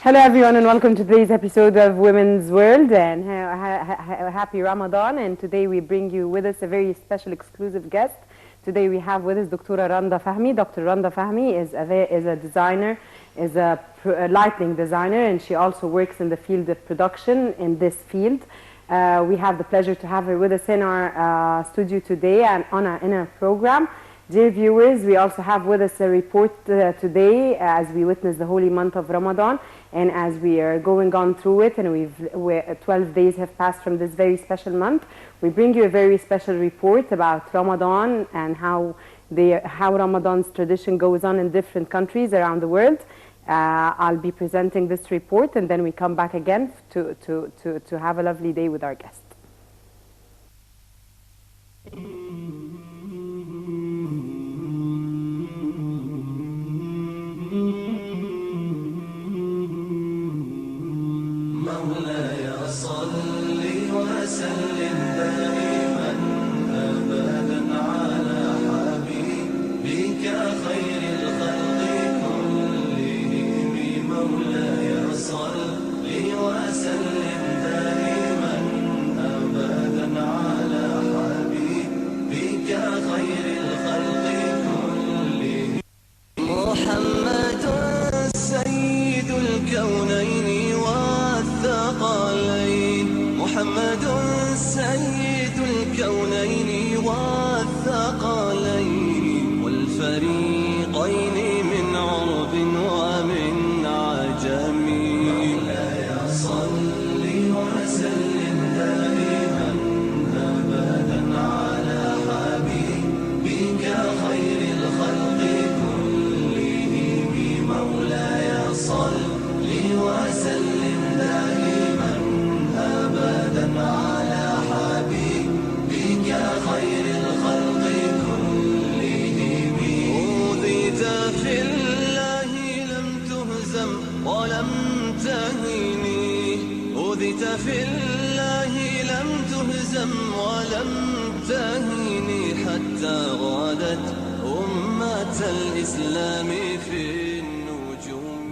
Hello everyone and welcome to today's episode of Women's World and happy Ramadan. And today we bring you with us a very special exclusive guest. Today we have with us Dr. Randa Fahmi. Dr. Randa Fahmi is a designer, is a lighting designer, and she also works in the field of production in this field. We have the pleasure to have her with us in our studio today and in our program. Dear viewers, we also have with us a report today as we witness the holy month of Ramadan, and as we are going on through it, and 12 days have passed from this very special month, we bring you a very special report about Ramadan and how Ramadan's tradition goes on in different countries around the world. I'll be presenting this report, and then we come back again to have a lovely day with our guest. مولاي صل وسلم دائما أبدا على حبيبك خير الخلق كلهم. مولاي صل وسلم دائما أبدا على حبيبك خير الخلق كلهم. محمد سيد الكونين محمد سيد الكونين والثقلين والفريقين من عرب ومن عجم. مولاي صل وسلم دائما أبدا على حبيبك خير الخلق كلهم. مولاي صل وسلم دائما أبدا على حبيبك خير الخلق كلهم. أوذيت في الله لم تهزم ولم تهني. أوذيت في الله لم تهزم ولم تهني حتى غادت أمة الإسلام في النجوم.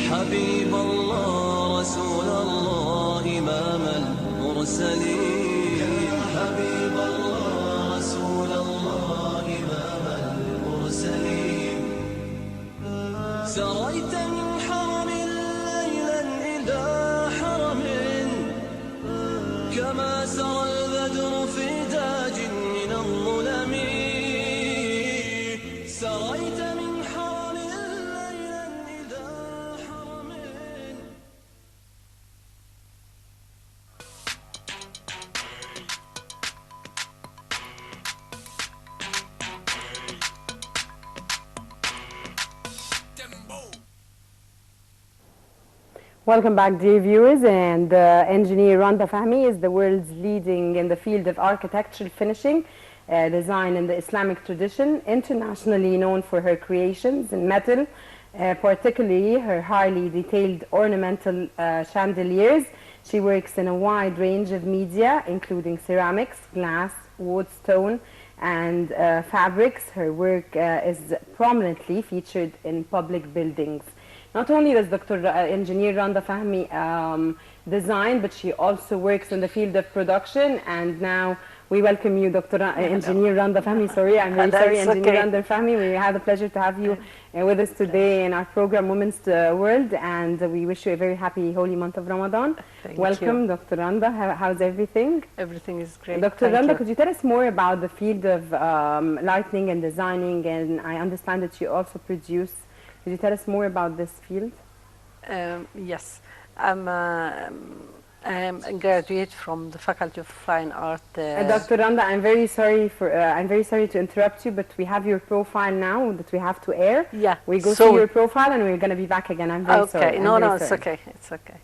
حبيب الله رسول الله إمام المرسلين. حبيب الله رسول الله إمام المرسلين. سريت من حرم ليلا إلى حرم كما سرى البدر في داج من الظلم. Welcome back, dear viewers. And engineer Randa Fahmy is the world's leading in the field of architectural finishing, design in the Islamic tradition, internationally known for her creations in metal, particularly her highly detailed ornamental chandeliers. She works in a wide range of media, including ceramics, glass, wood, stone, and fabrics. Her work is prominently featured in public buildings. Not only does Dr. Engineer Randa Fahmy design, but she also works in the field of production. And now we welcome you, Dr. Engineer Randa Fahmy. Sorry, I'm very sorry, Engineer Randa Fahmy. We have the pleasure to have you with us today in our program, Women's World, and we wish you a very happy holy month of Ramadan. Welcome, Dr. Randa. How's everything? Everything is great. Dr. Randa, could you tell us more about the field of lighting and designing? And I understand that you also produce. Could you tell us more about this field? Yes, I'm a graduate from the Faculty of Fine Art. Dr. Randa, I'm very sorry to interrupt you, but we have your profile now that we have to air. Yeah. We go through your profile and we're going to be back again. I'm very sorry. Okay. No, it's okay. It's okay.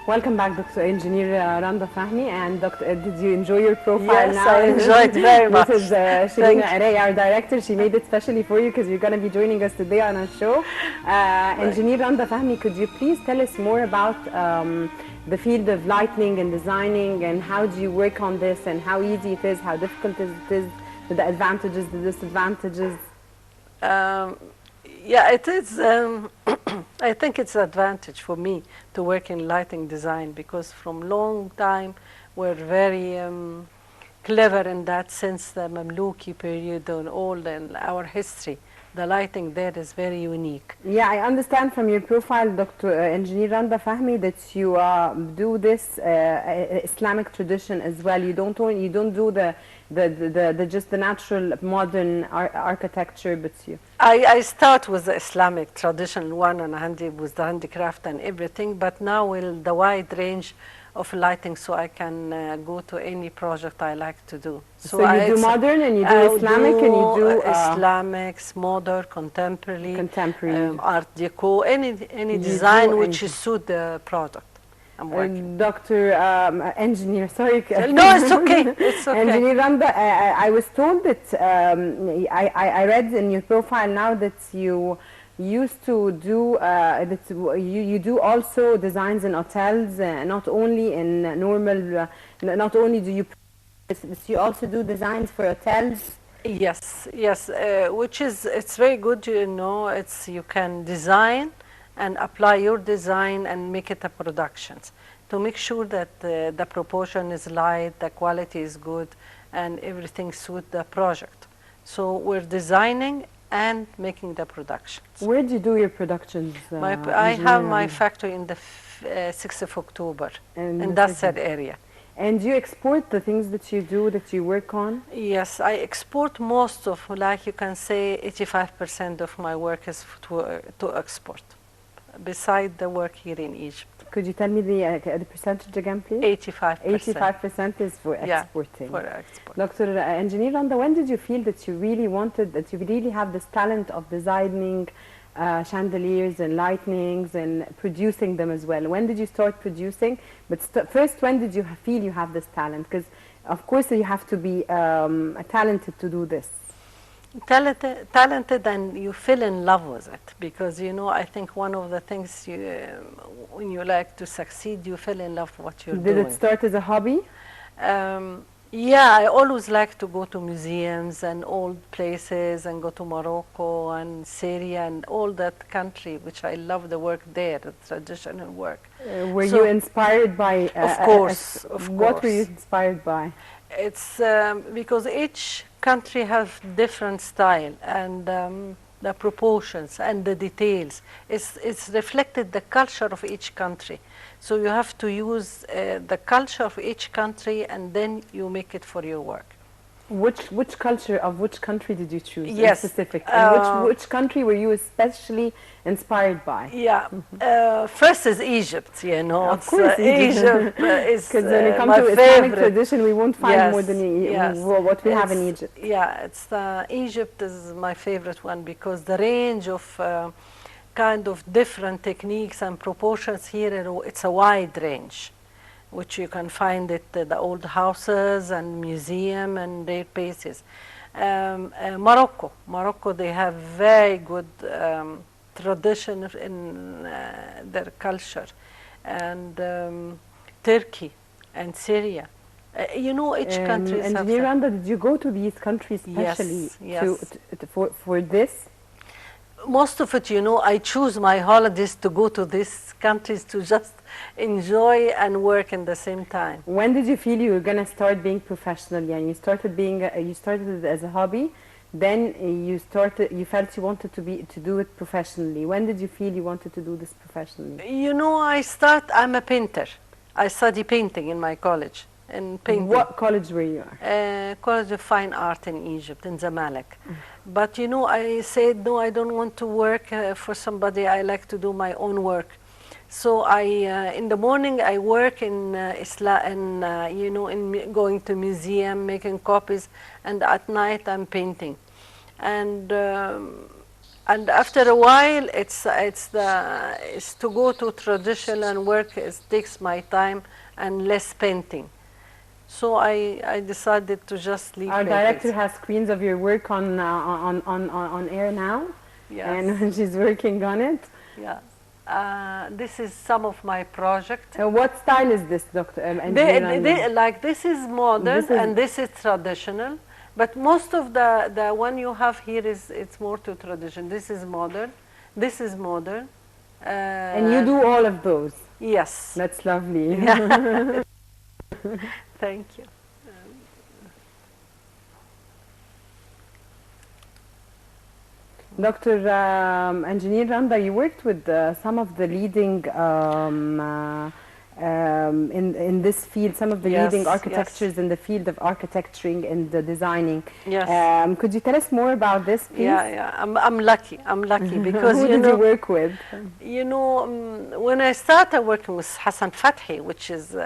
Welcome back, Dr. Engineer Randa Fahmy. And did you enjoy your profile now? Yes, I enjoyed very much. This is Shirina Arey, our director. She made it specially for you because you're going to be joining us today on our show. Engineer Randa Fahmy, could you please tell us more about the field of lighting and designing, and how do you work on this, and how easy it is, how difficult it is, the advantages, the disadvantages? Yeah, it is. I think it's an advantage for me to work in lighting design, because from long time we're very clever in that sense, the Mamluki period and all in our history. The lighting there is very unique. Yeah, I understand from your profile, Dr. Engineer Randa Fahmy, that you do this Islamic tradition as well. You don't do the just the natural modern architecture, but you. I start with the Islamic traditional one and with the handicraft and everything, but now with the wide range of lighting, so I can go to any project I like to do. So you do modern and you do Islamic and you do Islamics, modern, contemporary, Art Deco, any design which suit the product. I'm working. Dr. Engineer, sorry. No, it's okay. It's okay. Engineer Randa, I was told that I read in your profile now that you used to do you do also designs in hotels, not only in normal. Not only do you, you also do designs for hotels. Yes, yes, which is, it's very good, you know, it's, you can design and apply your design and make it a productions to make sure that the proportion is light, the quality is good, and everything suit the project. So we're designing and making the productions. Where do you do your productions? I have my factory in the 6th of October in that said area. And do you export the things that you do, that you work on? Yes, I export most of, like you can say, 85% of my work is to export, beside the work here in Egypt. Could you tell me the percentage again, please? 85%. 85% is for exporting. For export. Dr. Engineer Randa, when did you feel that you really wanted, that you really have this talent of designing chandeliers and lightnings and producing them as well? When did you start producing? But first, when did you feel you have this talent? Because of course you have to be talented to do this. Talented, and you fell in love with it, because you know, I think one of the things you, when you like to succeed, you fell in love with what you're doing. Did it start as a hobby? Yeah, I always like to go to museums and old places and go to Morocco and Syria and all that country, which I love the work there, the traditional work. Were you inspired by? Of course, of course. What were you inspired by? It's because each country has different style, and the proportions and the details. It's reflected the culture of each country. So you have to use the culture of each country, and then you make it for your work. Which culture of which country did you choose? Yes, specific. And which country were you especially inspired by? Yeah, first is Egypt. You know, of course, Egypt is because when it comes my to favorite. Islamic tradition, we won't find more than what we have in Egypt. Yeah, Egypt is my favorite one, because the range of kind of different techniques and proportions here, it's a wide range, which you can find it the old houses and museum and their places. Morocco, they have very good tradition in their culture, and Turkey and Syria. You know, each country. Engineer Randa, did you go to these countries especially for this? Most of it, you know, I choose my holidays to go to these countries to just enjoy and work in the same time. When did you feel you were gonna start being professional? Yeah, you started it as a hobby, then you felt you wanted to do it professionally. When did you feel you wanted to do this professionally? You know, I'm a painter. I study painting in my college. Painting. What college were you at? College of Fine Art in Egypt, in Zamalek. But you know, I said, no, I don't want to work for somebody. I like to do my own work. So in the morning I work in you know, in going to museum, making copies, and at night I'm painting. And after a while, it's to go to traditional work. It takes my time and less painting. So I decided to just leave. Our director has screens of your work on air now, yes. And she's working on it. Yeah, this is some of my project. What style is this, Dr. Like this is modern and this is traditional, but most of the one you have here it's more to tradition. This is modern. This is modern. And you do all of those. Yes. That's lovely. Yeah. Thank you. Dr. Engineer Randa, you worked with some of the leading in this field, some of the leading architectures in the field of architecturing and the designing. Yes. Could you tell us more about this, please? Yeah. I'm lucky because who did you work with? You know, when I started working with Hassan Fathi, which is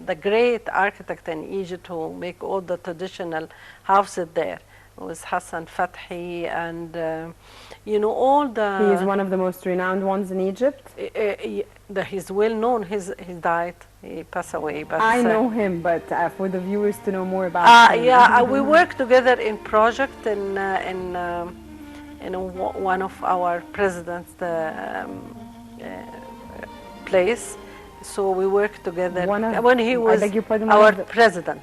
the great architect in Egypt who make all the traditional houses there, with Hassan Fathi, and you know, all the. He is one of the most renowned ones in Egypt. He's well known. He died. He passed away. But I know him, but for the viewers to know more about him. yeah, we work together in project in one of our president's place. So we work together when he was our president.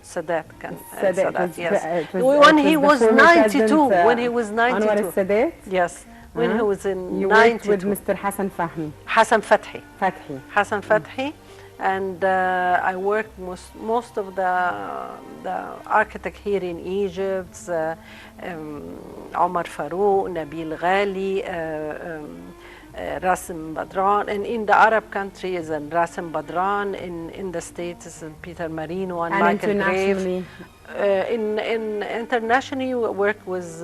Sadat can. Sadat, yes. When he was 92. When he was 92. Anwar Sadat? Yes. When he was in you 92. worked with Mr. Hassan Fahmi. Hassan Fathi. Fathi. Hassan Fathi. And I worked most of the architect here in Egypt, Omar Farouk, Nabil Ghali, Rasim Badran, and in the Arab countries, and Rasim Badran, in the States, Peter Marino and Michael internationally? Internationally, we work with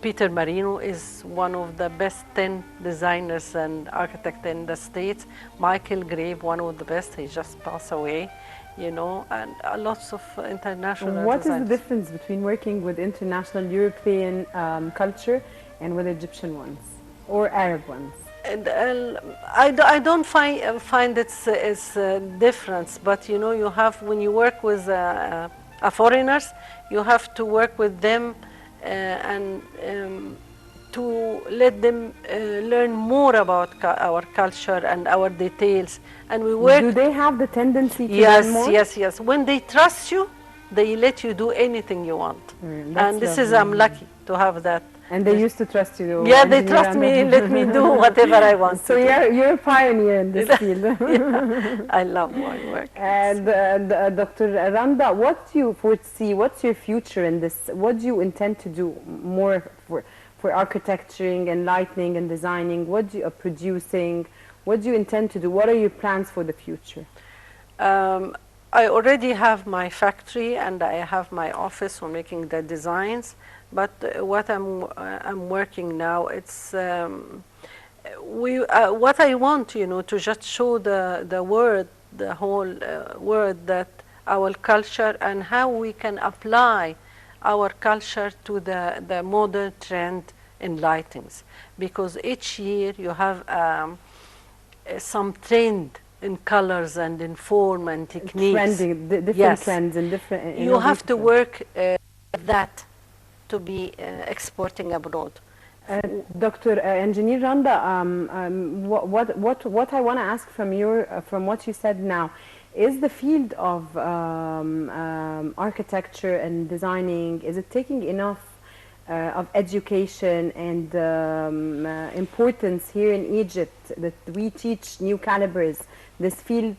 Peter Marino is one of the best 10 designers and architects in the States. Michael Grave, one of the best, he just passed away, you know, and lots of international What designers. is the difference between working with international European culture and with Egyptian ones or Arab ones? And, I don't find it's difference, but you know, you have, when you work with foreigners, you have to work with them and to let them learn more about our culture and our details. And we work. Do they have the tendency to learn more? Yes. When they trust you, they let you do anything you want. And this is, I'm lucky to have that. And they used to trust you. Yeah, they trust me, let me do whatever I want. So you're a pioneer in this field. Yeah, I love my work. And Dr. Randa, what do you foresee? What's your future in this? What do you intend to do more for architecturing and lighting and designing? What do you producing? What do you intend to do? What are your plans for the future? I already have my factory and I have my office for making the designs. But what I'm working now, it's what I want, you know, to just show the world, the whole world, that our culture and how we can apply our culture to the modern trend in lightings. Because each year you have some trend in colors and in form and techniques. Trending, different trends and different. You have to work that to be exporting abroad. Dr. Engineer Randa, what I want to ask from what you said now, is the field of architecture and designing, is it taking enough of education and importance here in Egypt that we teach new calibers this field?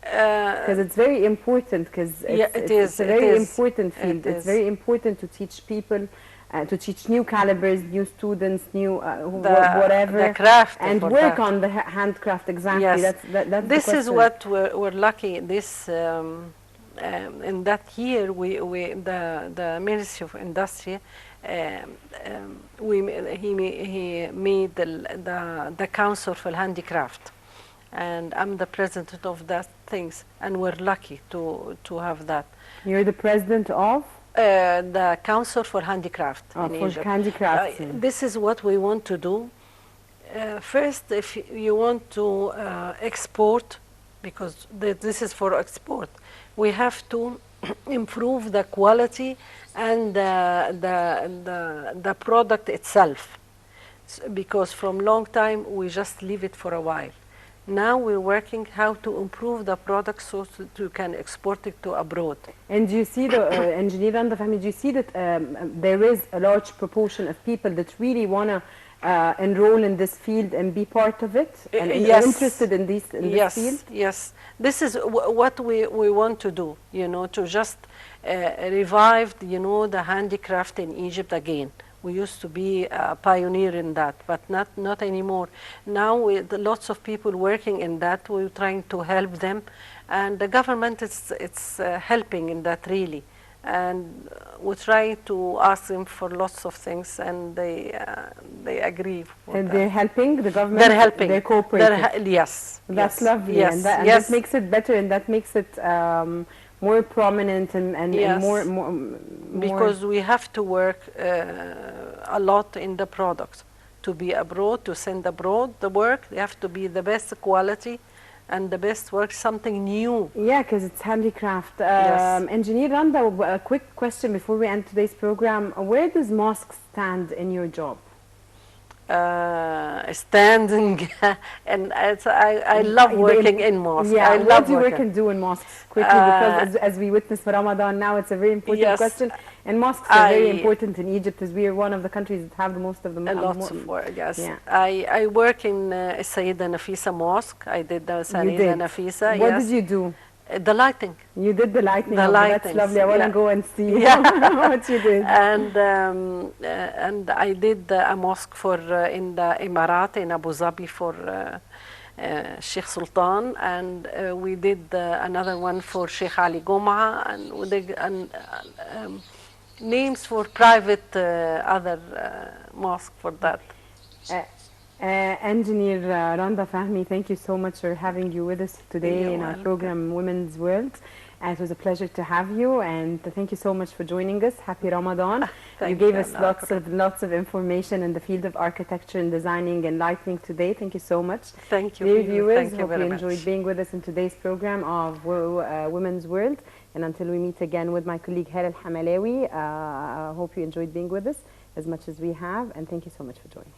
Because it's very important, because it's a very important field. It's very important to teach people, to teach new calibers, new students, new whatever, the craft, and work on the handcraft. Exactly. Yes. That's this is what we're lucky. This in that year, the Ministry of Industry, he made the Council for Handicraft. And I'm the president of that things, and we're lucky to have that. You're the president of? The Council for Handicraft in Egypt. Handicraft. This is what we want to do. First, if you want to export, because this is for export, we have to improve the quality and the product itself. Because from long time, we just leave it for a while. Now we're working how to improve the product so that you can export it to abroad. And do you see, the Engineer Randa Fahmi, do you see that there is a large proportion of people that really want to enroll in this field and be part of it? And yes. Interested in this field? Yes. This is what we want to do, you know, to just revive, you know, the handicraft in Egypt again. We used to be a pioneer in that, but not anymore. Now with lots of people working in that, we're trying to help them, and the government it's helping in that really. And we try to ask them for lots of things, and they agree. And they're helping the government. They're helping. They're cooperating. Yes. That's lovely. Yes. And that makes it better, and that makes it more prominent and Yes. more Because we have to work a lot in the products. To be abroad, to send abroad the work, they have to be the best quality and the best work, something new. yeah, because it's handicraft. Yes. Engineer Randa, a quick question before we end today's program. Where does mosque stand in your job? Standing and I love working in mosque. Yeah, I what love do you work working. and do in mosques? Quickly, because as we witness for Ramadan now, it's a very important Yes. question. And mosques are very I- important in Egypt, as we are one of the countries that have the most of them. Lots of work, yes. Yeah. I work in Sayyida Nafisa Mosque. I did the You Sayyida did. Nafisa, What yes. did you do? The lighting. You did the lighting. The of it. That's lightings, lovely. I want to yeah. go and see Yeah. what you did. And I did a mosque for in the Emirat in Abu Dhabi for Sheikh Sultan, and we did another one for Sheikh Ali Goma, and we did names for private other mosque for that. Engineer Randa Fahmy, thank you so much for having you with us today You're in our welcome. program Women's World. It was a pleasure to have you, and thank you so much for joining us. Happy Ramadan. You Thank gave you, us Allah. lots of information in the field of architecture and designing and lighting today. Thank you so much. Thank you. Dear viewers, Thank you hope you very enjoyed much. being with us in today's program of Women's World. And until we meet again with my colleague Hera Al-Hamalawi, I hope you enjoyed being with us as much as we have, and thank you so much for joining.